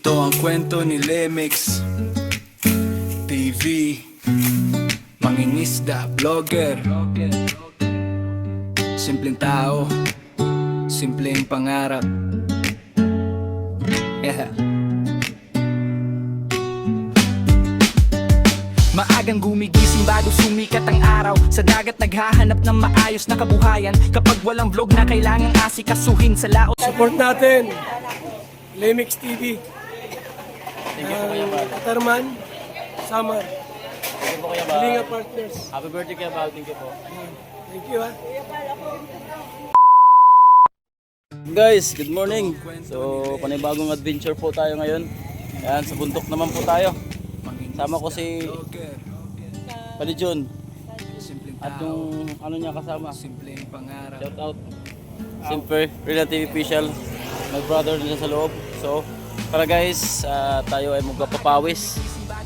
Ito ang kwento ni Lemix TV, mangingisda, vlogger. Simpleng tao, simpleng pangarap. Yeah. Maagang gumigising bago sumikat ang araw. Sa dagat naghahanap ng maayos na kabuhayan. Kapag walang vlog na kailangang asikasuhin sa laot. Support natin Lemix TV. Thank you po Kuya Bal. Katarman, Samar, Thank you po Kuya Bal. Kalinga Partners. Happy birthday Kuya Bal. Thank you po. Thank you ha. Guys, good morning. So, panibagong adventure po tayo ngayon. Ayan, sa bundok naman po tayo. Sama ko si Palijun. At yung ano niya kasama. Simpleng pangarap. Shout out. Simple Relative Official. My brother nila sa loob. So, para guys, tayo ay magpapawis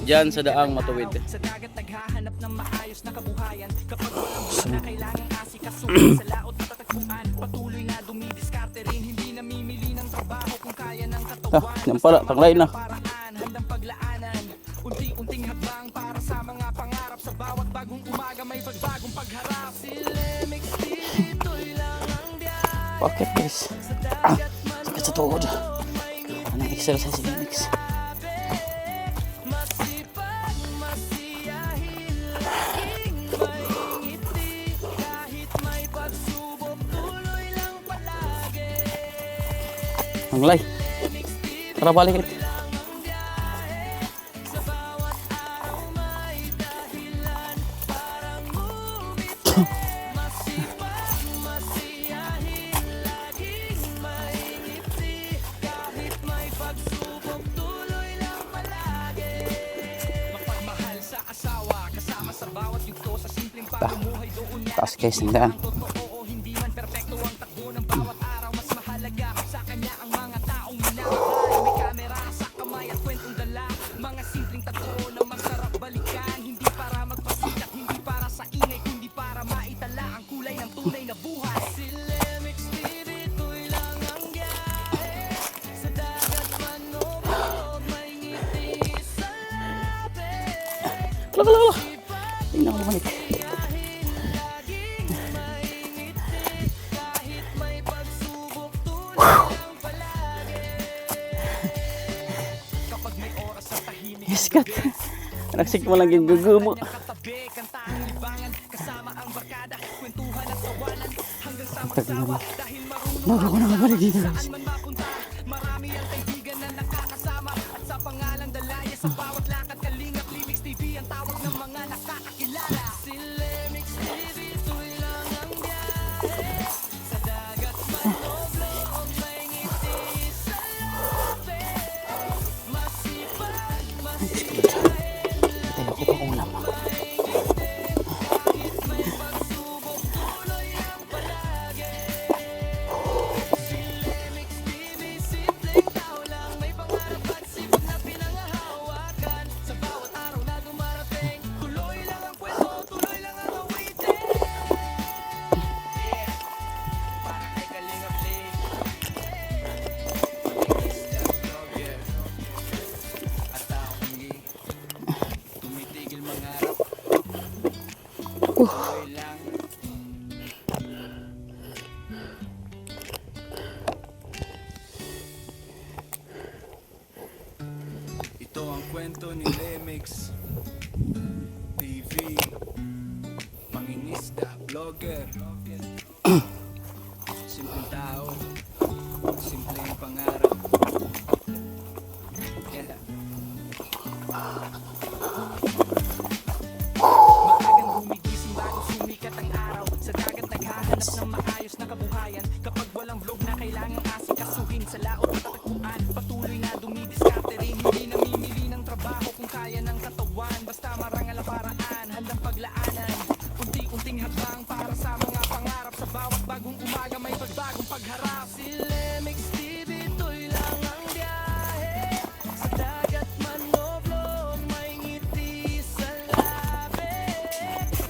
diyan sa daang matuwid. Sa dagat naghahanap ng maayos na kabuhayan. Kapag walang vlog na kailangang asikasuhin sa laot na tatagpuan. Patuloy na dumidiskarte rin. Hindi namimili ng trabaho kung kaya ng katawan. Yan pala, tanglay na. Paraan, handang paglaanan. Unti-unting hakbang para sa mga pangarap. Sa bawat bagong umaga may pagbagong pagharap. Si Lemix TV, ito'y lang ang biyahe. Bakit guys? Sakit sa tuhod. Anong exercise si Lemix? Masipag, masiyahin, laging maingiti. Kahit may pagsubok, tuloy lang palagi. Tanglay. Tara balik ulit. Sa bawat araw may dahilan para ngumiti. Masipag, masiyahin, laging maingiti. Kahit may pagsubok, tuloy lang palagi. Mapagmahal sa asawa, kasama sa bawat yugto. Sa simpleng pamumuhay doon niya Taas guys, hindi yan. totoo, hindi man perpekto ang takbo ng bawat araw. Mas mahalaga sa kanya ang mga taong minamahal. May kamera sa kamay at kwentong dala. Mga simpleng totoo na masarap balikan. Hindi para magpasikat, hindi para sa ingay, kundi para maitala ang kulay ng tunay na buhay. Si Lemix TV, ito'y lang ang biyahe. Sa dagat man o bundok, may ngiti sa labi. Wala. Tingnan ko balik. Kahit may pagsubok, tuloy lang palagi. Kapag may oras sa tahimik Yes, kat. Nagsik mo lang yung gugumo. katabi, kantahan, libangan, kasama ang barkada, kwentuhan at tawanan, hanggang sa Tagal magsawa. naman. Dahil marunong Bago ko nakabalik dito guys. saan man mapunta, marami ang kaibigan na nakakasama. At sa pangalang dalaya, sa bawat lakad kalingap, Lemix TV ang tawag ng mga nakakakilala. Si Lemix TV, ito'y lang ang biyahe. Sa dagat man o vlog, may ngiti sa labi. Masipag, masiyahin, Tayo ko pa kung wala pa. kahit may pagsubok, tuloy lang palagi. Si Lemix TV, simpleng tao lang, may pangarap at sipag na pinangahawakan. Sa bawat araw na dumarating, tuloy lang ang kwento, tuloy lang ang awitin. Yeah, para kay Kalingap Lee. Mangingisda, vlogger. At taong hindi tumitigil mangarap. Tuloy lang. Ito ang kwento ni Lemix TV, mangingisda, vlogger. Simpleng tao, simpleng pangarap. Yeah. Maagang gumigising bago sumikat ang araw. Sa dagat naghahanap ng maayos na kabuhayan. Kapag walang vlog na kailangang asikasuhin sa laot na tatagpuan. Patuloy na dumidiskarte rin. Hindi namimili ng trabaho kung kaya ng katawan. Basta marangal ang paraan, handang paglaanan. Unti-unting hakbang para sa mga pangarap. Sa bawat bagong umaga may pagbagong pagharap. Si Lemix TV, ito'y lang ang biyahe. Sa dagat man o vlog, may ngiti sa labi.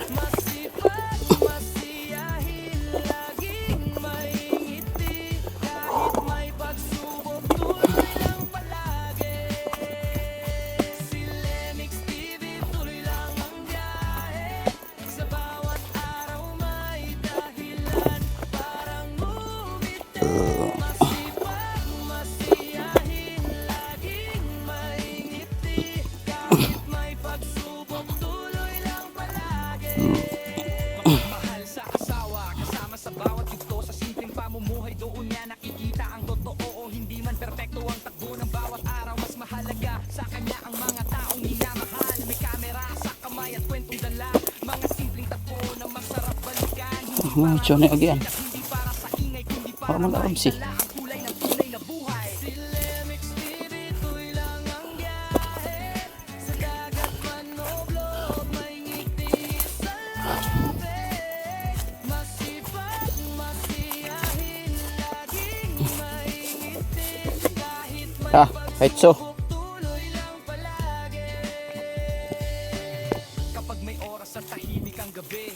Masipag, masiyahin, laging may ngiti. Kahit may pagsubok, tuloy lang palagi. ang takbo ng bawat araw. Mas mahalaga sa kanya ang mga taong minamahal. May kamera sa kamay at kwentong dala, mga simpleng takbo na masarap balikan. Mga Johnny again. Hindi para sa ingay, kundi para Para mag-aamsi. maitala ang kulay ng tunay na buhay. Si Lemix TV, ito'y lang ang biyahe. Sa dagat man o blog, may ngiti sa labi. Masipag, masiyahin, laging may ngiti. Kahit may Ah, kahit so. tuloy lang palagi. Kapag may oras at tahimik ang gabi,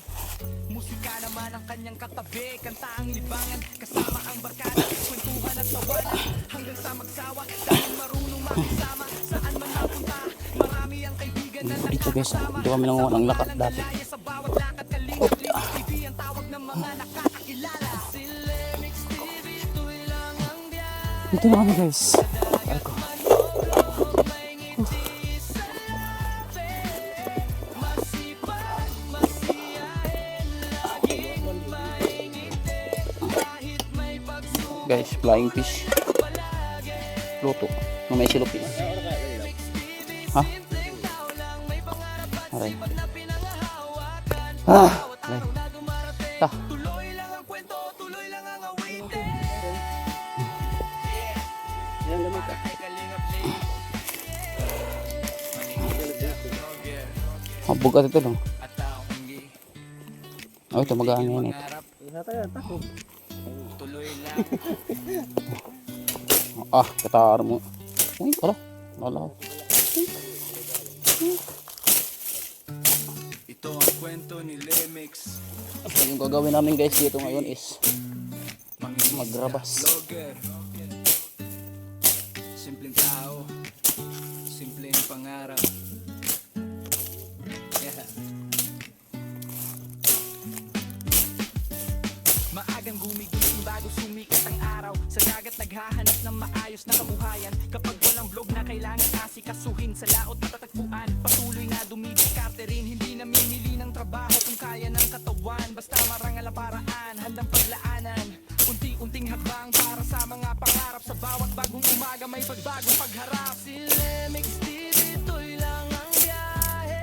musika naman ang kanyang katabi. Kanta ang libangan, kasama ang barkada. Kwentuhan at tawanan, hanggang sa magsawa. Dahil marunong makisama, saan man napunta. Marami ang kaibigan na Dito guys, nakakasama. dito kami nanguha ng lakat dati. Laya sa bawat lakad, kalingap, Lemix TV ang tawag ng mga nakakakilala. Si Lemix TV, ito'y lang ang biyahe. Dito na kami guys. Ako. May ngiti sa labi. Masipag, masiyahin, laging may ngiti. Kahit may pagsubok Guys, flying fish. Luto. Na may silupin. Ha? Aray. Ah! Aray. Ta. tuloy lang ang kwento, tuloy lang ang awitin. Ay, kalingap, Mabog at ito lang. at taong gi. Oh, ito mag-aangin ito. Tuloy lang. Ah, katar mo. Uy, ala. Ala. Ito ang kwento ni Lemix, So, yung gagawin namin guys dito ngayon is magrabas. vlogger. Simpleng tao, simpleng pangarap. Yeah. Maagang gumigising bago sumikat ang araw. Sa dagat naghahanap ng maayos na kabuhayan. Kapag walang vlog na kailangan asikasuhin, sa laot matatagpuan. Patuloy na dumidiskarte rin, hindi namimili ng trabaho kung kaya ng katawan. Basta marangal ang paraan, handang paglaanan. Unti-unting hakbang para sa mga pangarap. Sa bawat bagong umaga may pagbagong pagharap. Si Lemix TV, ito'y lang ang biyahe.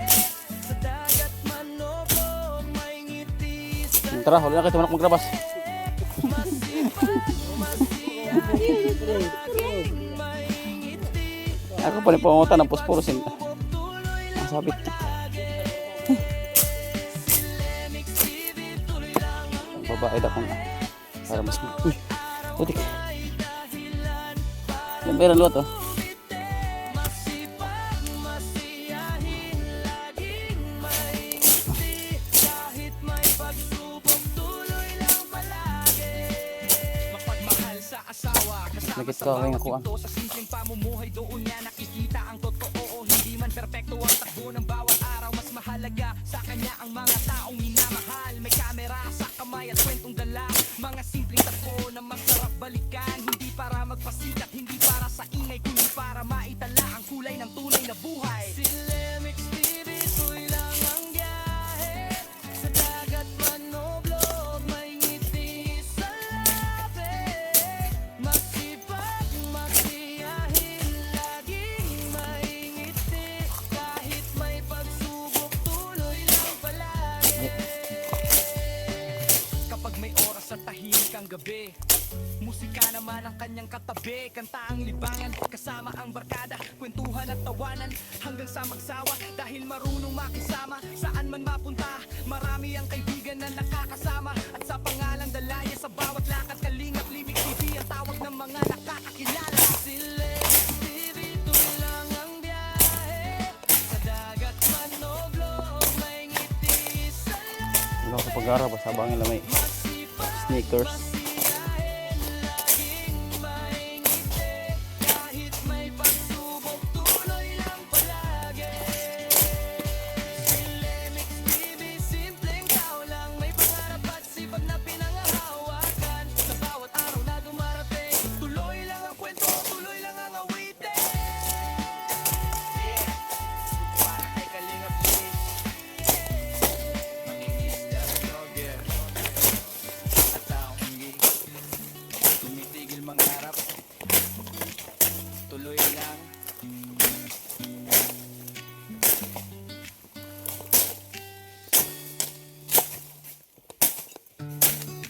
Sa dagat man o vlog, may ngiti sa Tara, huli na kayo tumanak magrabas. Ako pa rin pangungutan ng posporosin. Ang sabit. Ang babae daw kung para mas uy, putik. Yung meron luto. kahit may pagsubok, tuloy lang palagi. Mapagmahal sa asawa, kasama Nagit sa ka, bawat ako, ah. yugto. Sa simpleng pamumuhay doon niya nakikita ang totoo. Hindi man perpekto ang takbo ng bawat araw. Mas mahalaga sa kanya ang mga taong minamahal. May kamera sa kamay at kwentong dala, mga simpleng takbo na masarap balikan. Hindi para magpasikat, hindi para sa ingay, kundi para maitala ang kulay ng tunay na buhay. Si Lemix TV, ito'y lang ang biyahe. Sa dagat man o blog, may ngiti sa labi. Masipag, masiyahin, laging may ngiti. Kahit may pagsubok, tuloy lang palagi. Kapag may oras at tahimik ang gabi, musika naman ang kanyang katabi. Kanta ang libangan, kasama ang barkada. Kwentuhan at tawanan, hanggang sa magsawa. Dahil marunong makisama, saan man mapunta. Marami ang kaibigan na nakakasama. At sa pangalang dalaya, sa bawat lakad, kalingap, Lemix TV ang tawag ng mga nakakakilala. Si Lemix TV, ito'y lang ang biyahe. Sa dagat man o vlog, may ngiti sa labi. Wala ko pag-arap, sabang nila may sneakers. Kahit may pagsubok, tuloy lang palagi. Si Lemix TV, simpleng tao lang, may pangarap at sipag na pinangahawakan. Sa bawat araw na dumarating, tuloy lang ang kwento, tuloy lang ang awitin. Para kay Kalingap Lee, mangingisda, vlogger, at taong tuloy lang.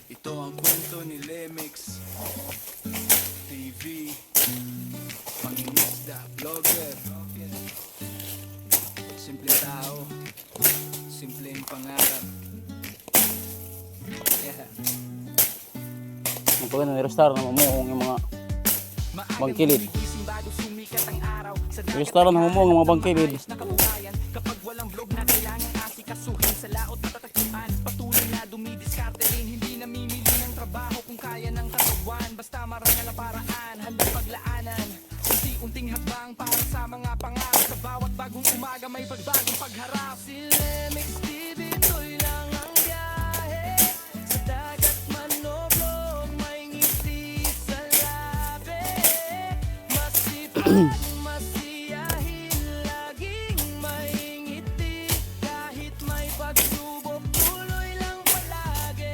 Ito ang kwento ni Lemix TV, pangingisda, vlogger. Simple tao, simpleng pangarap. Yeah. Ang pagano, i-restart na mamuong yung mga bangkilid. I-restart na mamuong yung mga bangkilid. Kapag walang vlog na kailangan asikasuhin sa laot at tatagpuan, patuloy na dumidiskarte rin, hindi namimili ng trabaho kung kaya ng katawan. Basta marangal na paraan, handang paglaanan, unti-unting hakbang para sa mga pangarap. Sa bawat bagong umaga may pagbagong pagharap. Si Lemix TV, to'y lang ang biyahe. Sa dagat man o vlog, may ngiti sa labi. Masipag, masiyahin, laging may ngiti. Kahit may pagsubok, tuloy lang palagi.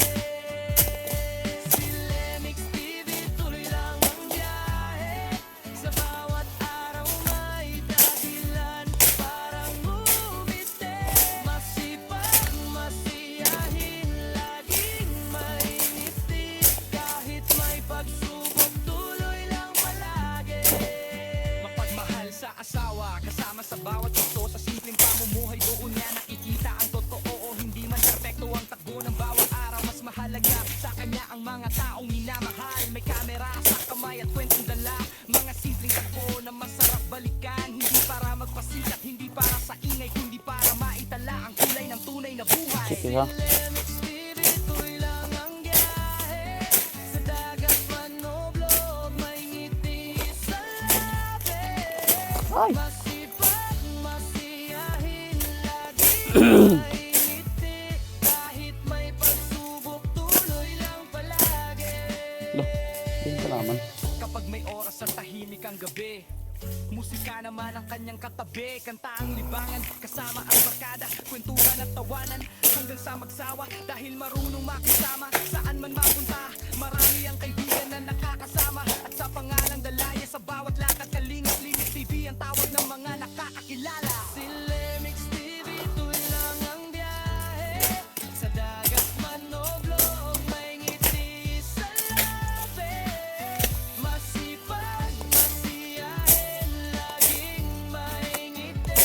Si Lemix TV, tuloy lang ang biyahe. Sa bawat araw may dahilan parang umiti. Masipag, masiyahin, laging may ngiti. Kahit may pagsubok, tuloy lang palagi. Mapagmahal sa asawa, kasama sa bawat gusto. Sa simpleng pamumuhay doon niya nakikita ang totoo. O hindi man perpekto ang takbo ng bawat araw, mas mahalaga sa kanya ang mga taong minamahal. May kamera sa kamay at kwentong dala, mga simpleng takbo na masarap balikan. Hindi para magpasikat, hindi para sa ingay, kundi para maitala ang kulay ng tunay na buhay. Sige ha. Lemix TV, to'y lang ang biyahe. Sa dagat man o vlog, may ngiti sa labi. Masipag, masiyahin, laging may ngiti. Kahit may pagsubok, tuloy lang palagi. Yun pa naman. Kapag may oras sa tahimik ang gabi, musika naman ang kanyang katabi. Kanta ang libangan, kasama ang barkada, kwentuhan at tawanan hanggang sa magsawa. Dahil marunong makisama, saan man mapunta, marami ang kaibigan na nakakasama. At sa pangalang dalaya, sa bawat lakad kalingap, Lemix TV ang tawag ng mga nakakakilala. Si Lemix TV, to'y lang ang biyahe. Sa dagat man o vlog, may ngiti sa labi. Masipag, masiyahin, laging may ngiti.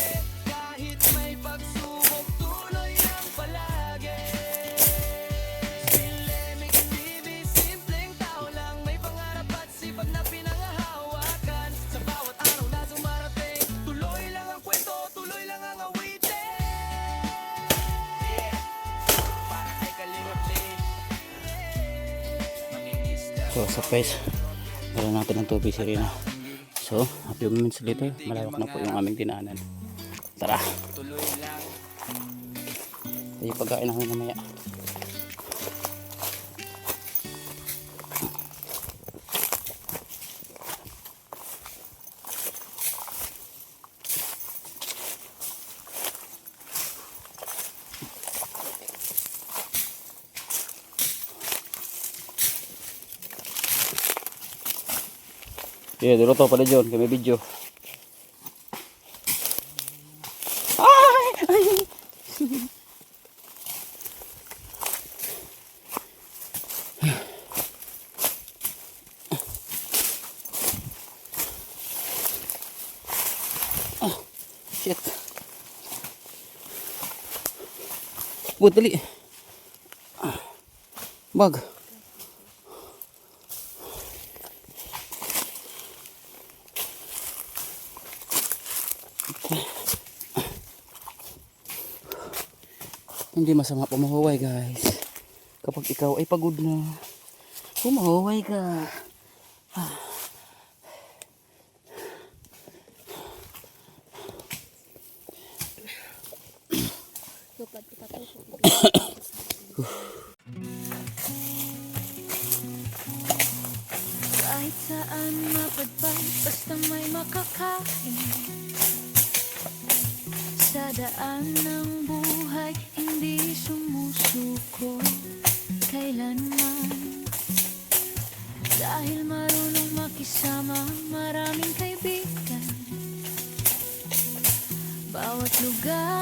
Kahit may pagsubok, tuloy lang palagi. Si Lemix TV, simpleng tao lang, may pangarap at sipag na pinangahawakan. Sa bawat araw na dumarating, tuloy lang ang kwento, tuloy lang ang awitin. Para kay Kalingap Lee, mangingisda. So sa guys, dala natin ang tubig si Rina. So, a few minutes later, malawak na po yung aming dinaanan. Tara, Tuloy lang. tayo pagkain namin mamaya. Yeah, dulu to pada John, kami video. Oh, shit. Buat dali. Bag. Hindi masama pamahuway guys. Kapag ikaw ay pagod na, pumahuway ka. Kahit saan mapadpad, basta may makakain. Sa daan ng buhay, hindi sumusuko kailanman. Dahil marunong makisama, maraming kaibigan.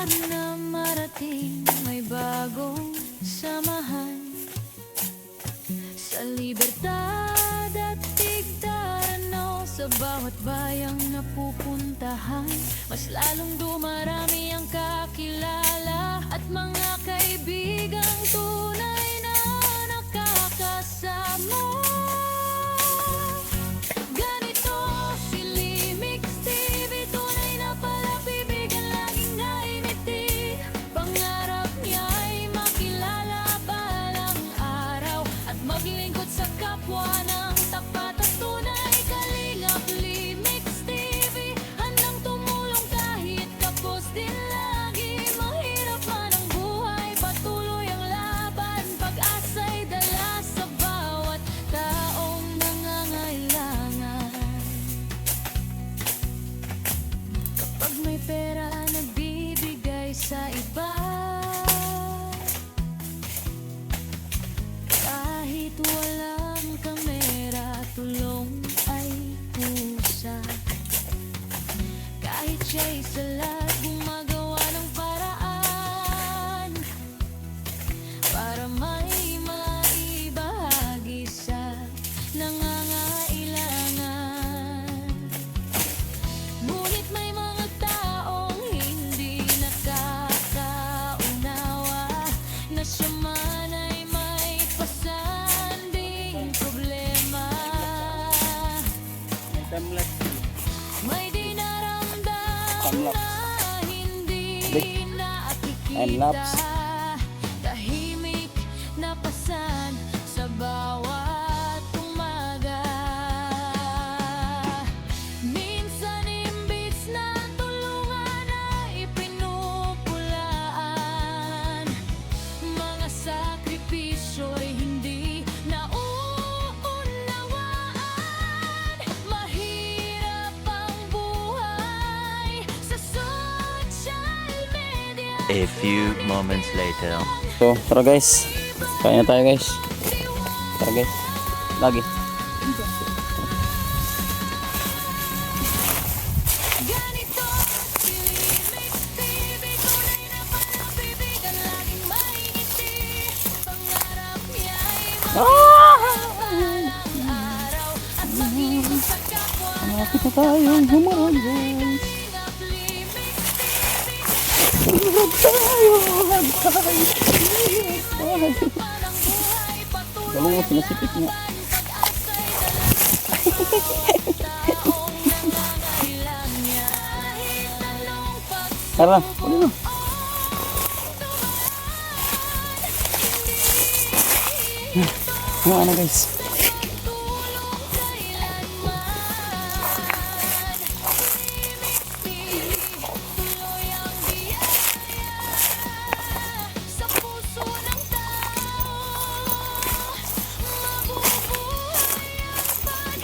na marating, may bagong samahan sa libertad at tigtarano. Sa bawat bayang napupuntahan, mas lalong dumarami ang kakilala at mga kaibigang tunay na nakakasama. Ganito si Limix TV, tunay na palapibigan, laging naimiti. Pangarap niya ay makilala balang araw at maglingkod sa kapwa ng tapat at tunay. Kalingap Limix TV, handang tumulong kahit kapos din lagi. Mahirap man ang buhay, patuloy ang laban, pag-asa'y dala sa bawat taong nangangailangan. Kapag may pera, nagbibigay sa iba. Kahit walang kamera, tulong ay pusa. Kahit siya'y salat, gumagawa ng paraan para may maibahagi sa nangangailangan. Ngunit may mga taong hindi nakakaunawa na siya man ay may pasanding problema. May dinaramdam na hindi nakikita. Tahimik na pasan sa bawat umaga. Minsan imbis na tulungan ay pinupulaan. Mga sakripisyo'y hindi nauunawaan. Mahirap ang buhay sa social media. A few moments later. So, tara guys. Kain na tayo guys. Tara guys. Lagi. Ganito si Limix TV, tunay na palapibigan, laging maingiti. Pangarap niya ay balang araw at maglingkod sa kapwa ng Malapit na tayong humanggang. Kalingap Limix Parang buhay, patuloy Dalawa mo sinasipit nga. pag-asa'y dala sa taong nangangailangan niya. Kahit anong Tara, uli na. Ano guys? tulong kailanman, tuloy ang biyaya sa puso ng tao. Mabubuhay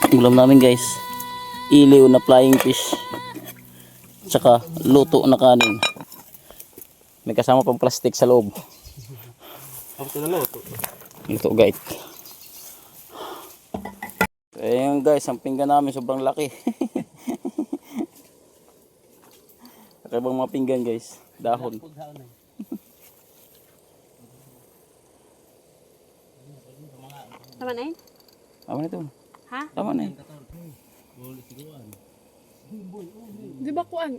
ang Ulam namin guys. Iliw na flying fish. Tsaka luto na kanin. May kasama pang plastic sa loob. Luto guys. Ayun guys, ang pinggan namin sobrang laki. Kakaibang mga pinggan guys. Dahon. Tama na yun? Tama na ito. Ha? Tama na eh. Di ba kuan?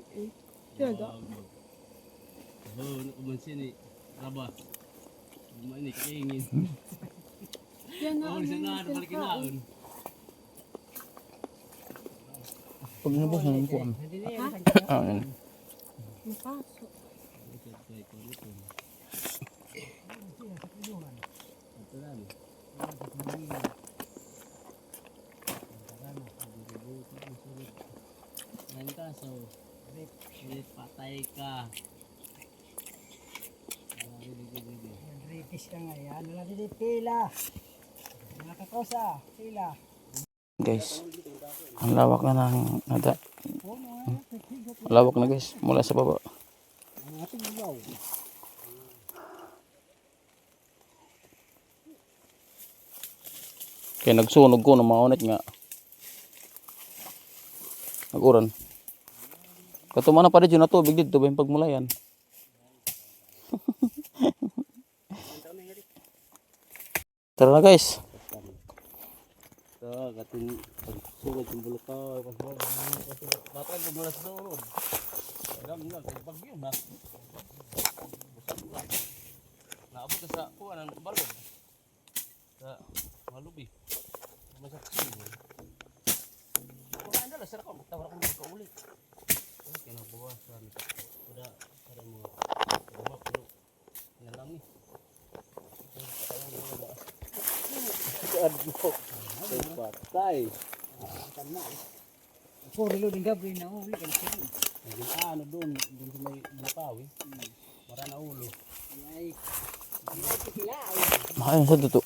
Tiyaga? Yan na ano yung tinakaon. Pag nabos na yung kuwan. Ah, yan. Makaso. Patay ka. British ka nga yan. Wala din pila. Nakakosa. Pila. Guys, ang lawak na ng nada. Lawak na guys, mula sa baba. Kaya nagsunog ko ng mga ulit nga. Nag-uran. Katuman na pa rin yun na tubig dito ba yung pagmulayan. Tara na guys. Ito, kating pagsugod yung bulakaw. Batang pagmula sa sunod. Alam nga, kung bagyo na. Naabot ka sa kuha ng balog. Sa malubi. Masaksin. Kung anda lang, sarap ako. Tawar ako magkaulit. Kaya nabawasan. Para mga rumap. Nalami. Patay. Ako, rilo din gabi na uli ka na siya. Yung ano doon sa may bulakaw eh. Mara na ulo. Ay, Makain sa duto.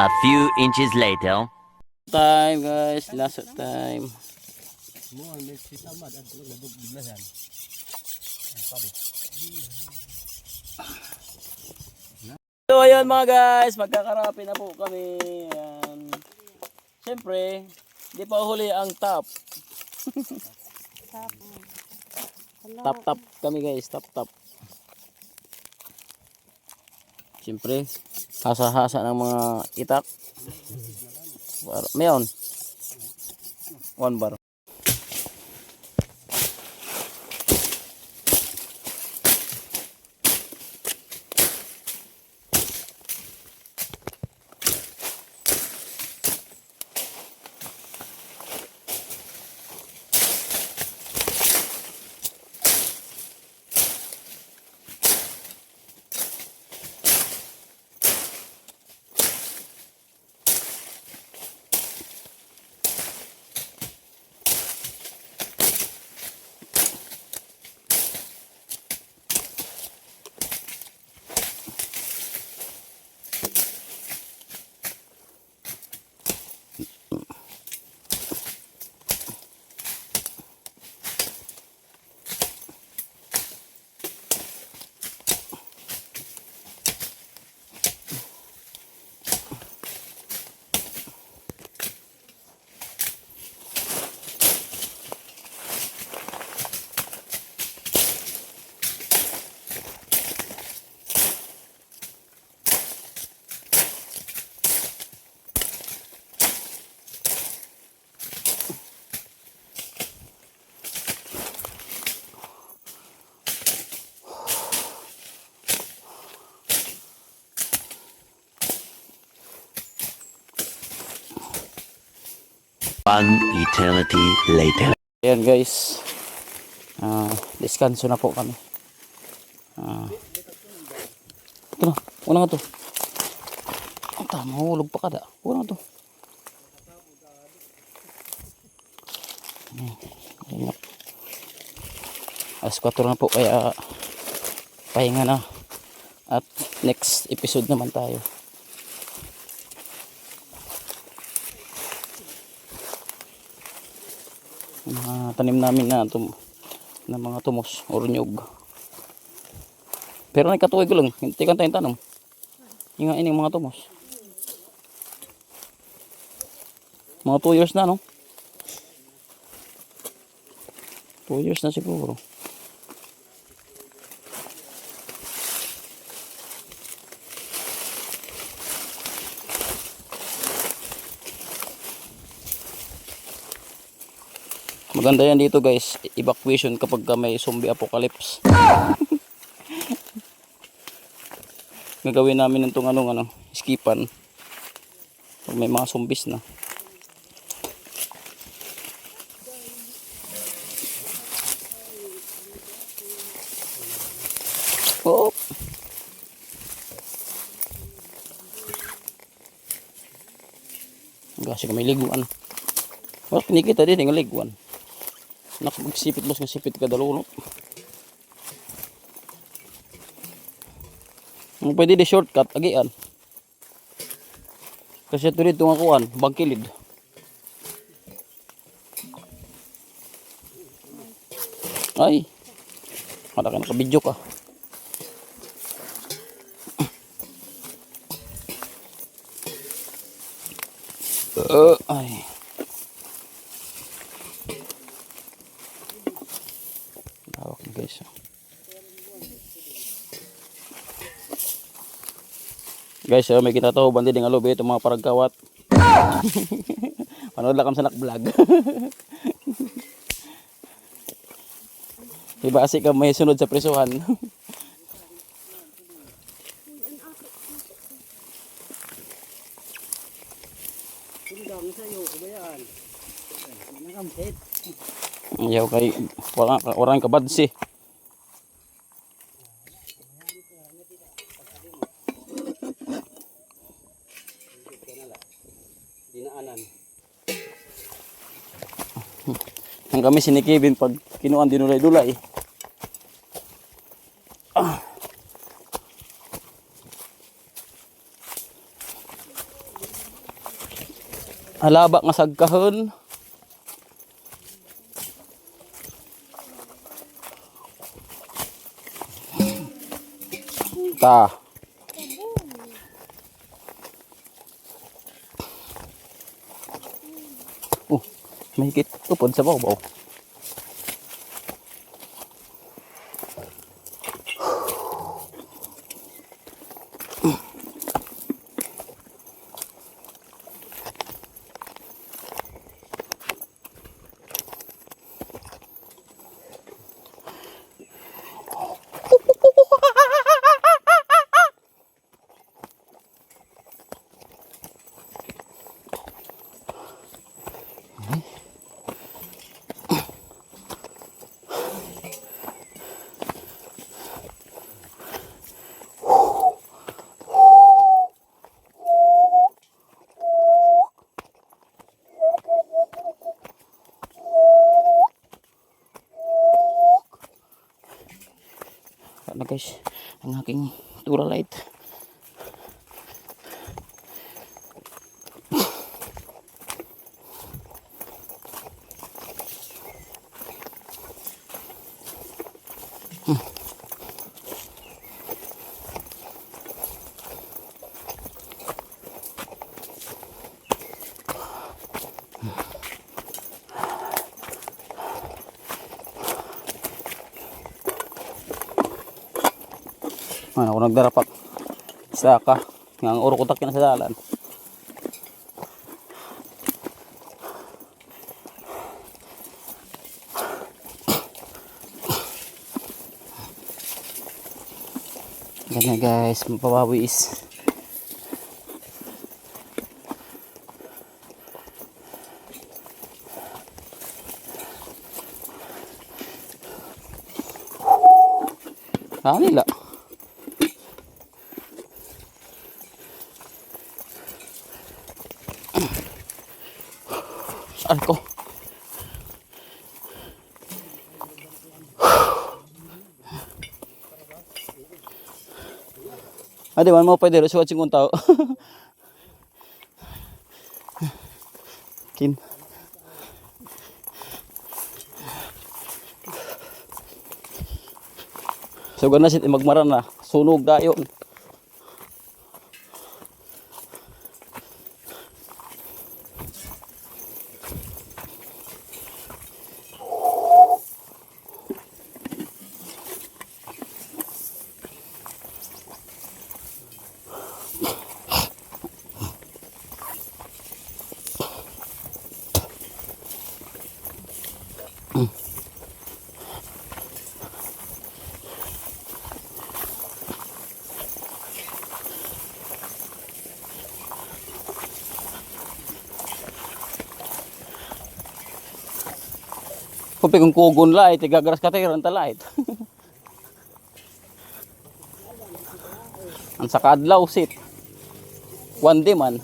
A few inches later. Time guys, last time. Mo ang may sitamad at labog biglasan. So ayun mga guys, magkakarapi na po kami. Ayan. Siyempre, di pa huli ang top. Top kami guys, top. Siyempre, hasa-hasa ng mga itak. Mayon. 1 bar. One eternity later. Ayan guys. Deskanso na po kami. Ito na. Una nga to. Ang tama. Hulog pa kada. Una nga to. Ayan. Alas 4 na po. Kaya pahinga na. At next episode naman tayo. Mga tanim namin na mga tumos o nyug. Pero nagkatuwig ko lang, hindi kan tayong tanong. Yung ining mga tumos. Mga 2 years na, no? 2 years na siguro. Maganda yan dito guys, evacuation kapag may zombie apocalypse. Gagawin namin itong skipan pag may mga zombies na. Oh. Kasi kami liguan. Wala kinikita din ng liguan. Magsipit bos, masipit ka dalo, no? Pwede di shortcut agian. Kasi ito dito nga kuan, bangkilid. Ay. Ada ka nakabidyo ka. Ay. Lawak na guys. Guys, may kinatahuban din ng alobe itong mga paragkawat. Panood lang kami sa nakvlog. Ibasi ka may sunod sa presuhan. Sundang sa'yo, kabayaan. Nakampit. Ayaw kay orang kabadsi. Dinaanan. Ang kami sinikibin pag kinuan dinulay-dulay. Halaba nga sagkahon. Ta. Mahigit tupod sa babaw. Na guys, ang aking Tura Light. Ako nagdarapak sa ka ng urukutak na sa dalan. Ganyan guys, mapawawis. Nila. Saan ko? Di man mo pwede suwat sing tao. Kin. So gana sit magmaran na sunog dayon. Kupi kung kugon light, igagaras ka tayo ranta light. Ang sakadlaw sit. One day man.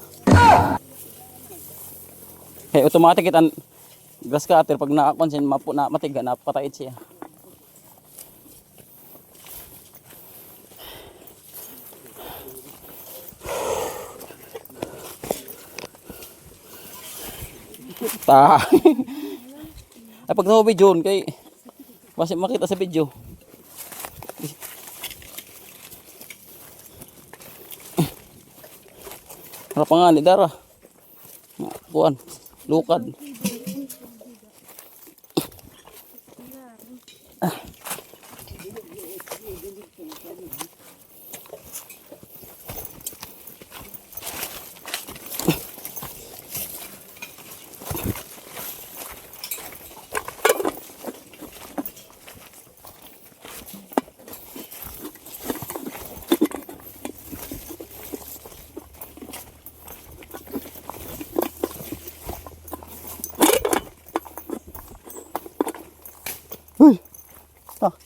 Hey, automatic itan grass cutter pag nakakonsin na matiga na patay siya. Ta. Ay pag sa video kay basta makita sa video. Harapangan ni Dara. Kuan, lukad.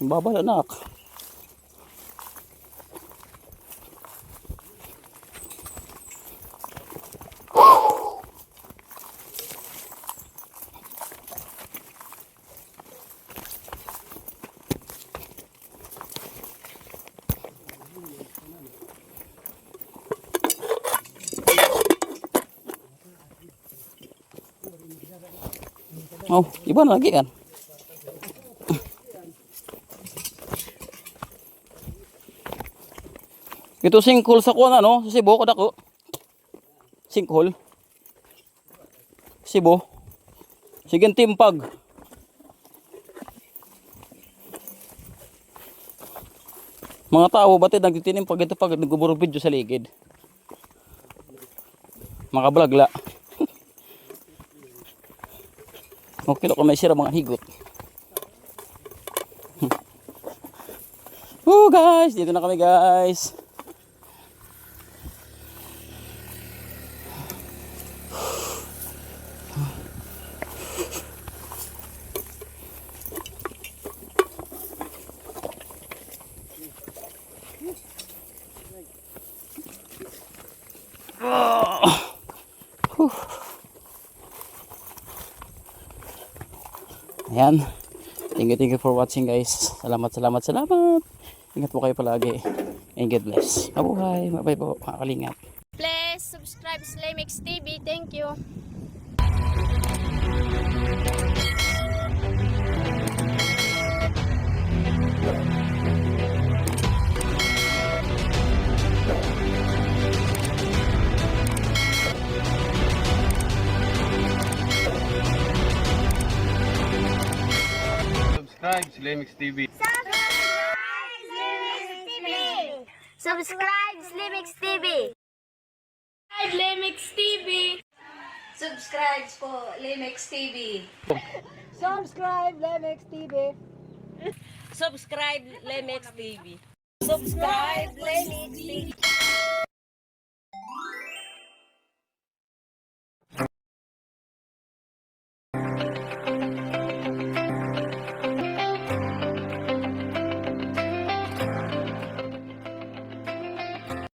Babal anak. Oh, iba na lagi kan. Ito sinkhole sa kuwan ano, sa Cebu ko dako. Sinkhole. Cebu. Sige timpag. Mga tao batid nagtitinim pag ito pag naguburo video sa ligid. Makablagla. Okay lang kung may sira mga higot. Oh guys, dito na kami guys. Ayan. Thank you for watching guys. Salamat. Ingat po kayo palagi. And God bless. Mabuhay. Mabay po mga kalingap. Please subscribe Slimix TV. Thank you. Subscribe Slimix TV. Subscribe Slimix TV. Slimix TV. Subscribe po Limix TV. Subscribe Lemex TV. Subscribe Limix TV. Subscribe Limix TV.